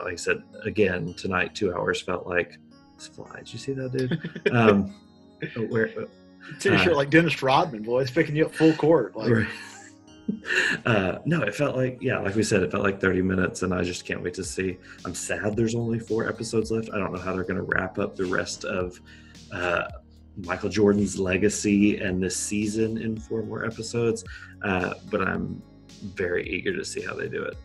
I said, again, tonight, 2 hours felt like this fly. Did you see that, dude? You're like Dennis Rodman, boy. It's picking you up full court. Like. Right. No, it felt like, like we said, it felt like 30 minutes, and I just can't wait to see. I'm sad there's only 4 episodes left. I don't know how they're going to wrap up the rest of Michael Jordan's legacy and this season in 4 more episodes, but I'm very eager to see how they do it.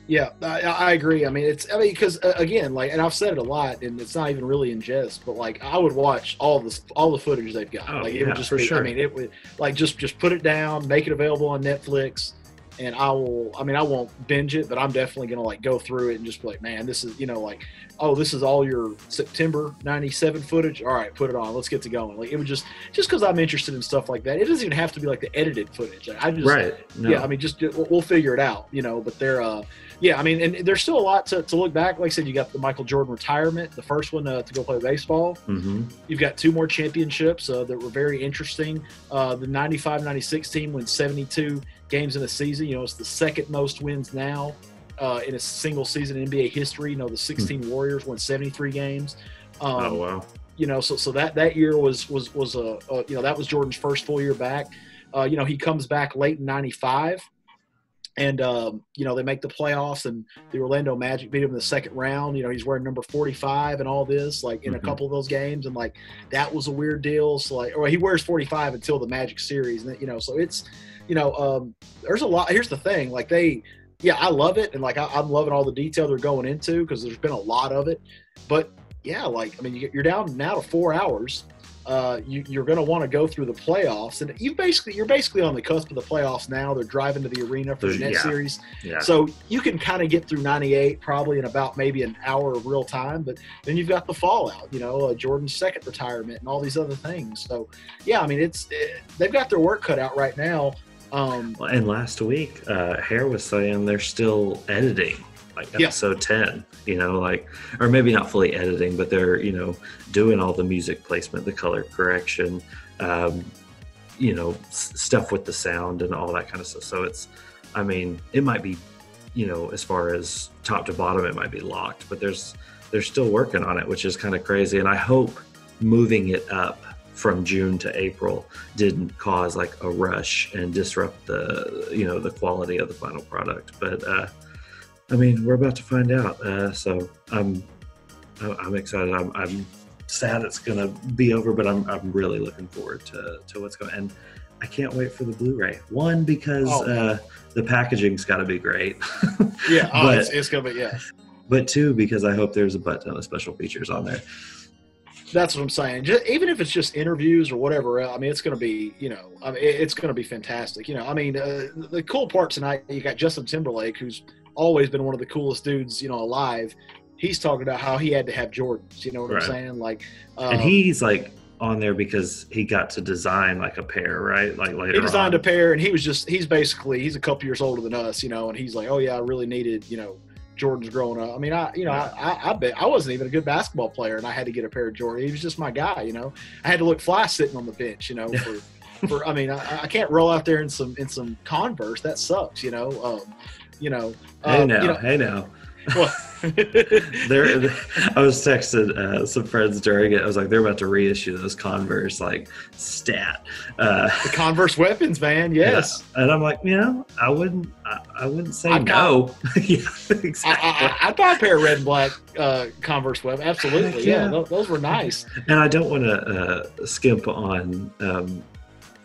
Yeah, I agree. Because again, like, and I've said it a lot, and it's not even really in jest, but like, I would watch all the footage they've got. It would just be, sure. It would like just put it down, make it available on Netflix, and I won't binge it, but I'm definitely going to like go through it and just be like, man, this is, like, oh, this is all your September 97 footage. All right, put it on. Let's get to going. Like, it would just because I'm interested in stuff like that. It doesn't even have to be like the edited footage. Like, I just, right. No. Yeah, I mean, just we'll figure it out, but they're, yeah, I mean, and there's still a lot to look back. Like I said, you got the Michael Jordan retirement, the first one to go play baseball. Mm-hmm. You've got 2 more championships that were very interesting. The 95-96 team wins 72 games in a season. It's the second most wins now in a single season in NBA history. The 16 Warriors won 73 games. Oh, wow. So that year was that was Jordan's first full year back. He comes back late in 95. And, they make the playoffs, and the Orlando Magic beat him in the second round. He's wearing number 45 and all this, like, in a couple of those games. And, like, that was a weird deal. So, like, he wears 45 until the Magic series. And, so it's, there's a lot. Here's the thing. Like, I love it. And, like, I'm loving all the detail they're going into because there's been a lot of it. But, yeah, like, I mean, you're down now to 4 hours. You're going to want to go through the playoffs, and you're basically on the cusp of the playoffs now. They're driving to the arena for the next series, so you can kind of get through 98 probably in about maybe an hour of real time. But then you've got the fallout, Jordan's second retirement and all these other things. So yeah, I mean, they've got their work cut out right now. And last week, Hare was saying they're still editing. Like episode 10, or maybe not fully editing, but they're, doing all the music placement, the color correction, stuff with the sound and all that kind of stuff. So it might be, as far as top to bottom, it might be locked, but they're still working on it, which is kind of crazy. And I hope moving it up from June to April didn't cause like a rush and disrupt the quality of the final product. But, we're about to find out. So I'm excited. I'm sad it's going to be over, but I'm really looking forward to what's going. And I can't wait for the Blu-ray. One, because the packaging's got to be great. Yeah, it's going to be, yeah. But 2, because I hope there's a butt ton of special features on there. That's what I'm saying. Even if it's just interviews or whatever, it's going to be, it's going to be fantastic. The cool part tonight, you got Justin Timberlake, who's always been one of the coolest dudes, alive. He's talking about how he had to have Jordans. You know what I'm saying? Like, and he's like on there because he got to design like a pair, right? Like later he designed a pair, and he's a couple years older than us, and he's like, oh yeah, I really needed, Jordans growing up. I mean, I bet I wasn't even a good basketball player, and I had to get a pair of Jordans. He was just my guy, I had to look fly sitting on the bench, for I can't roll out there in some Converse. That sucks, Hey now. What? I was texting some friends during it. I was like, they're about to reissue those Converse, like, stat. The Converse weapons, man. Yes. Yeah. And I'm like, I wouldn't say no. Yeah, exactly. I'd buy a pair of red and black Converse weapons. Absolutely. Yeah. Those were nice. And I don't want to skimp on,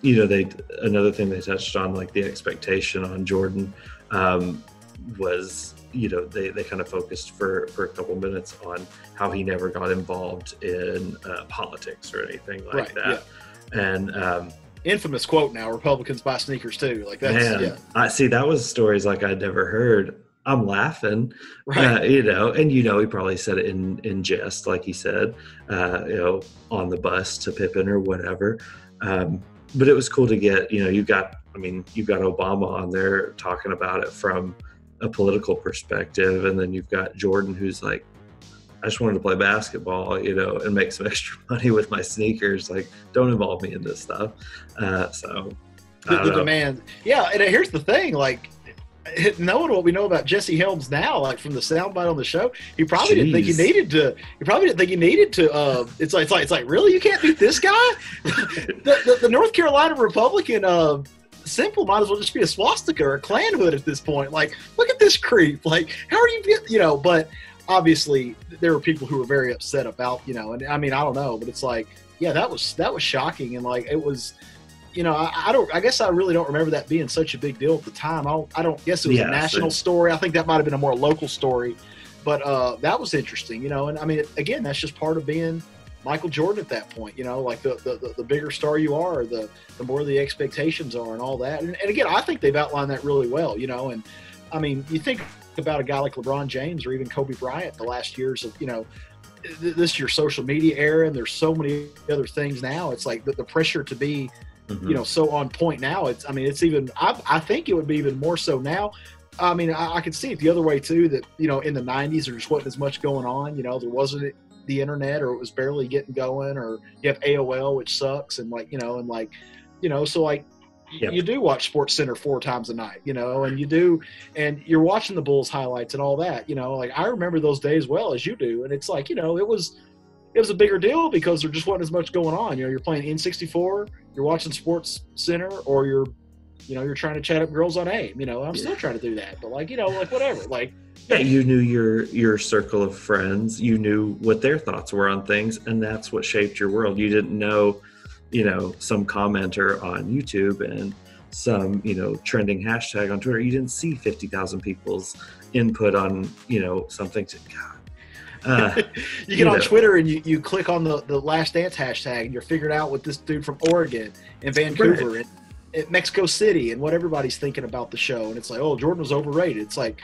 another thing they touched on, like the expectation on Jordan, was, they kind of focused for a couple minutes on how he never got involved in politics or anything like that. Yeah. And infamous quote now: Republicans buy sneakers too. Like that's I see. That was stories like I'd never heard. I'm laughing, right? And he probably said it in jest, like he said, on the bus to Pippen or whatever. But it was cool to get, you've got Obama on there talking about it from a political perspective, and then you've got Jordan, who's like, I just wanted to play basketball, and make some extra money with my sneakers. Like, don't involve me in this stuff. So the demand, yeah. And here's the thing, like, knowing what we know about Jesse Helms now, like from the soundbite on the show, he probably didn't think he needed to. It's like really, you can't beat this guy. the North Carolina Republican symbol might as well just be a swastika or a Klan hood at this point. Like, look at this creep. Like, how are you? But obviously there were people who were very upset about, and I mean, I don't know, but it's like, yeah, that was shocking, and like it was. I guess I really don't remember that being such a big deal at the time. I don't guess it was a national story. I think that might have been a more local story, but that was interesting, and I mean, again, that's just part of being Michael Jordan at that point. Like the bigger star you are, the more the expectations are and all that. And again, I think they've outlined that really well. And I mean, you think about a guy like LeBron James or even Kobe Bryant, the last years of this is your social media era, and there's so many other things now. It's like the pressure to be so on point now. It's even I think it would be even more so now. I mean, I could see it the other way too, that in the 90s there just wasn't as much going on. There wasn't the internet, or it was barely getting going, or you have AOL, which sucks, and so like Yep. you do watch Sports Center 4 times a night, and you're watching the Bulls highlights and all that. Like I remember those days well as you do, and it's like it was a bigger deal because there just wasn't as much going on. You're playing N64, you're watching Sports Center, or you're trying to chat up girls on AIM. I'm still trying to do that, but whatever. Yeah, you knew your circle of friends. You knew what their thoughts were on things, and that's what shaped your world. You didn't know, some commenter on YouTube and some, trending hashtag on Twitter. You didn't see 50,000 people's input on, something. You get on Twitter and you click on the Last Dance hashtag, and you're figuring out what this dude from Oregon and Vancouver right. and Mexico City and what everybody's thinking about the show. And it's like, oh, Jordan was overrated. It's like,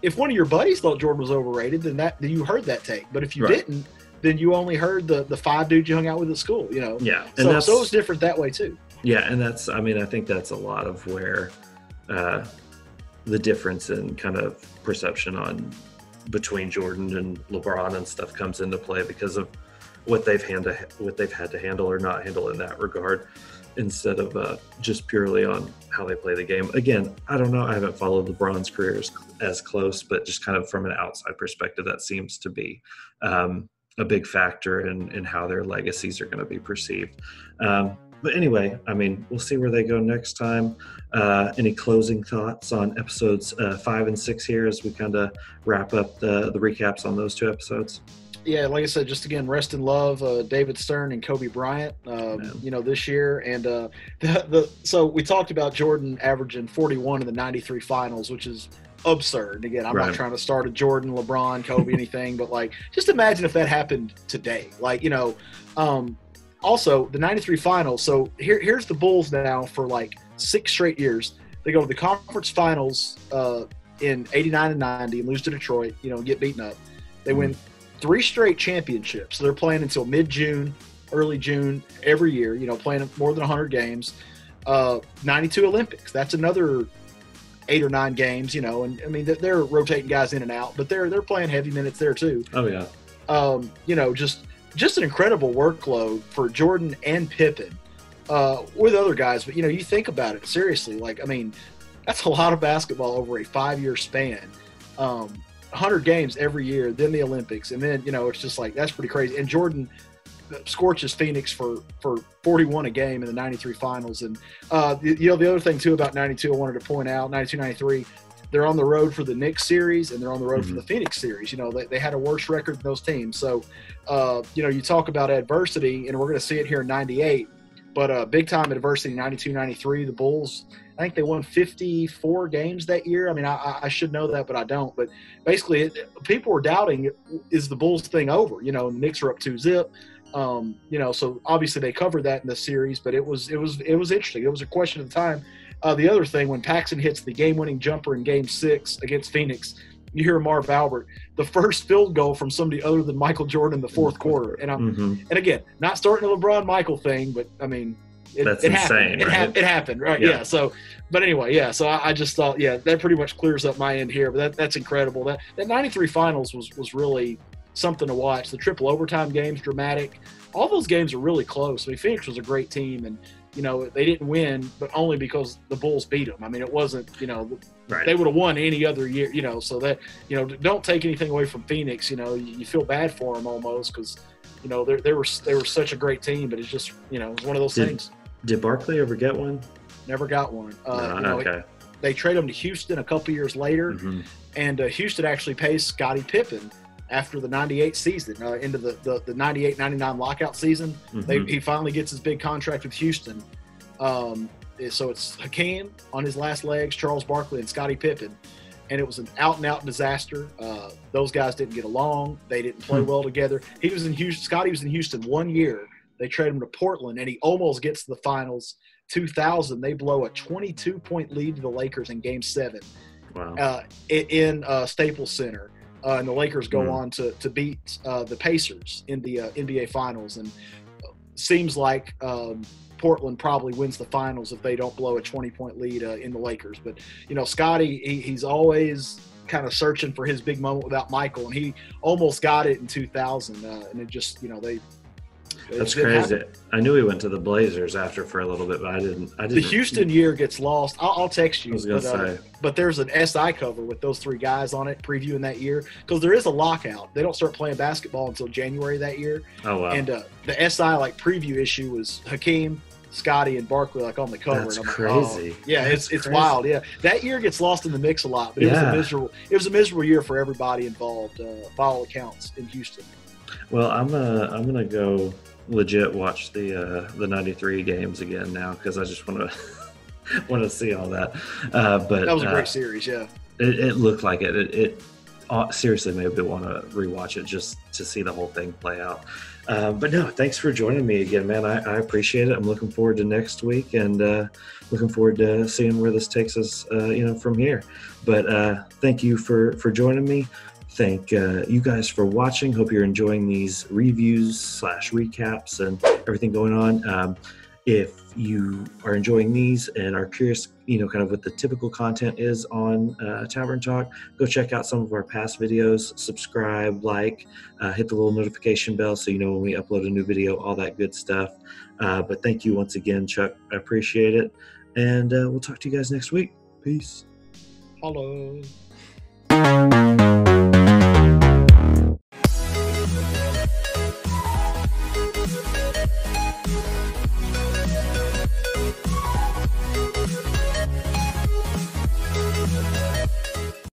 if one of your buddies thought Jordan was overrated, then you heard that take. But if you didn't, then you only heard the 5 dudes you hung out with at school. Yeah, and so it's different that way too. Yeah, and I think that's a lot of where the difference in kind of perception between Jordan and LeBron and stuff comes into play, because of what they've had to handle or not handle in that regard, instead of just purely on how they play the game. Again, I don't know. I haven't followed LeBron's career as close, but just kind of from an outside perspective, that seems to be a big factor in how their legacies are going to be perceived. But anyway, we'll see where they go next time. Any closing thoughts on episodes 5 and 6 here as we kind of wrap up the recaps on those 2 episodes? Yeah, like I said, just again, rest in love, David Stern and Kobe Bryant, this year. And so we talked about Jordan averaging 41 in the 93 finals, which is absurd. Again, I'm not trying to start a Jordan, LeBron, Kobe, anything, but just imagine if that happened today. Also, the 93 finals. So here's the Bulls now for 6 straight years. They go to the conference finals in 89 and 90 and lose to Detroit, get beaten up. They win 3 straight championships. So they're playing until mid-June, early June every year, playing more than 100 games. 92 Olympics. That's another 8 or 9 games, and they're rotating guys in and out, but they're playing heavy minutes there too. Oh yeah. Just an incredible workload for Jordan and Pippen with other guys. But you think about it seriously, that's a lot of basketball over a 5-year span. 100 games every year, then the Olympics, and then it's just that's pretty crazy. And Jordan scorches Phoenix for 41 a game in the 93 finals. And the other thing too about 92 I wanted to point out, 92-93, they're on the road for the Knicks series and they're on the road for the Phoenix series. They had a worse record than those teams. So you talk about adversity, and we're going to see it here in 98, but big time adversity. 92-93, the Bulls, I think they won 54 games that year. I should know that, but I don't. But basically, people were doubting, is the Bulls thing over? The Knicks are up 2-0. So obviously they covered that in the series, but it was interesting. It was a question of the time. The other thing, when Paxson hits the game-winning jumper in Game 6 against Phoenix, you hear Marv Albert, the first field goal from somebody other than Michael Jordan in the fourth quarter. And and again, not starting the LeBron Michael thing, but that's it insane. Happened. It happened, right? Yeah. So, but anyway, yeah. So I just thought, that pretty much clears up my end here. But that's incredible. That 93 finals was really something to watch. The triple overtime games, dramatic. All those games are really close. Phoenix was a great team, and they didn't win, but only because the Bulls beat them. It wasn't, they would have won any other year, so that, don't take anything away from Phoenix. You feel bad for them almost because, they were such a great team, but it's just, it was one of those things. Did Barkley ever get one? Never got one. Okay. They traded him to Houston a couple years later, and Houston actually pays Scottie Pippen after the 98 season, into the 98-99 lockout season. He finally gets his big contract with Houston. So it's Hakeem on his last legs, Charles Barkley, and Scottie Pippen. and it was an out-and-out disaster. Those guys didn't get along. They didn't play well together. He was in Houston. Scotty was in Houston 1 year. They trade him to Portland, and he almost gets to the finals. 2000, they blow a 22-point lead to the Lakers in Game 7 in Staples Center. And the Lakers go on to beat the Pacers in the NBA Finals. And seems like Portland probably wins the finals if they don't blow a 20-point lead in the Lakers. But, Scotty, he's always kind of searching for his big moment without Michael, and he almost got it in 2000. And it just, That's crazy. Happen. I knew he went to the Blazers after for a little bit, but I didn't. The Houston year gets lost. I'll text you. I was gonna say. But there's an SI cover with those 3 guys on it previewing that year because there is a lockout. They don't start playing basketball until January that year. Oh wow! And the SI preview issue was Hakeem, Scotty, and Barkley on the cover. That's and I'm crazy. Like, oh. Yeah, it's wild. Yeah, that year gets lost in the mix a lot, but it was a miserable year for everybody involved, by all accounts, in Houston. Well, I'm gonna go legit watch the '93 games again now because I just want to see all that. But that was a great series. Yeah, it looked like it. It seriously made me want to rewatch it just to see the whole thing play out. But no, thanks for joining me again, man. I appreciate it. I'm looking forward to next week and looking forward to seeing where this takes us, from here. But thank you for joining me. Thank you guys for watching. Hope you're enjoying these reviews / recaps and everything going on. If you are enjoying these and are curious, kind of what the typical content is on Tavern Talk, go check out some of our past videos, subscribe, hit the little notification bell so you know when we upload a new video, all that good stuff. But thank you once again, Chuck. I appreciate it. And we'll talk to you guys next week. Peace. Hello.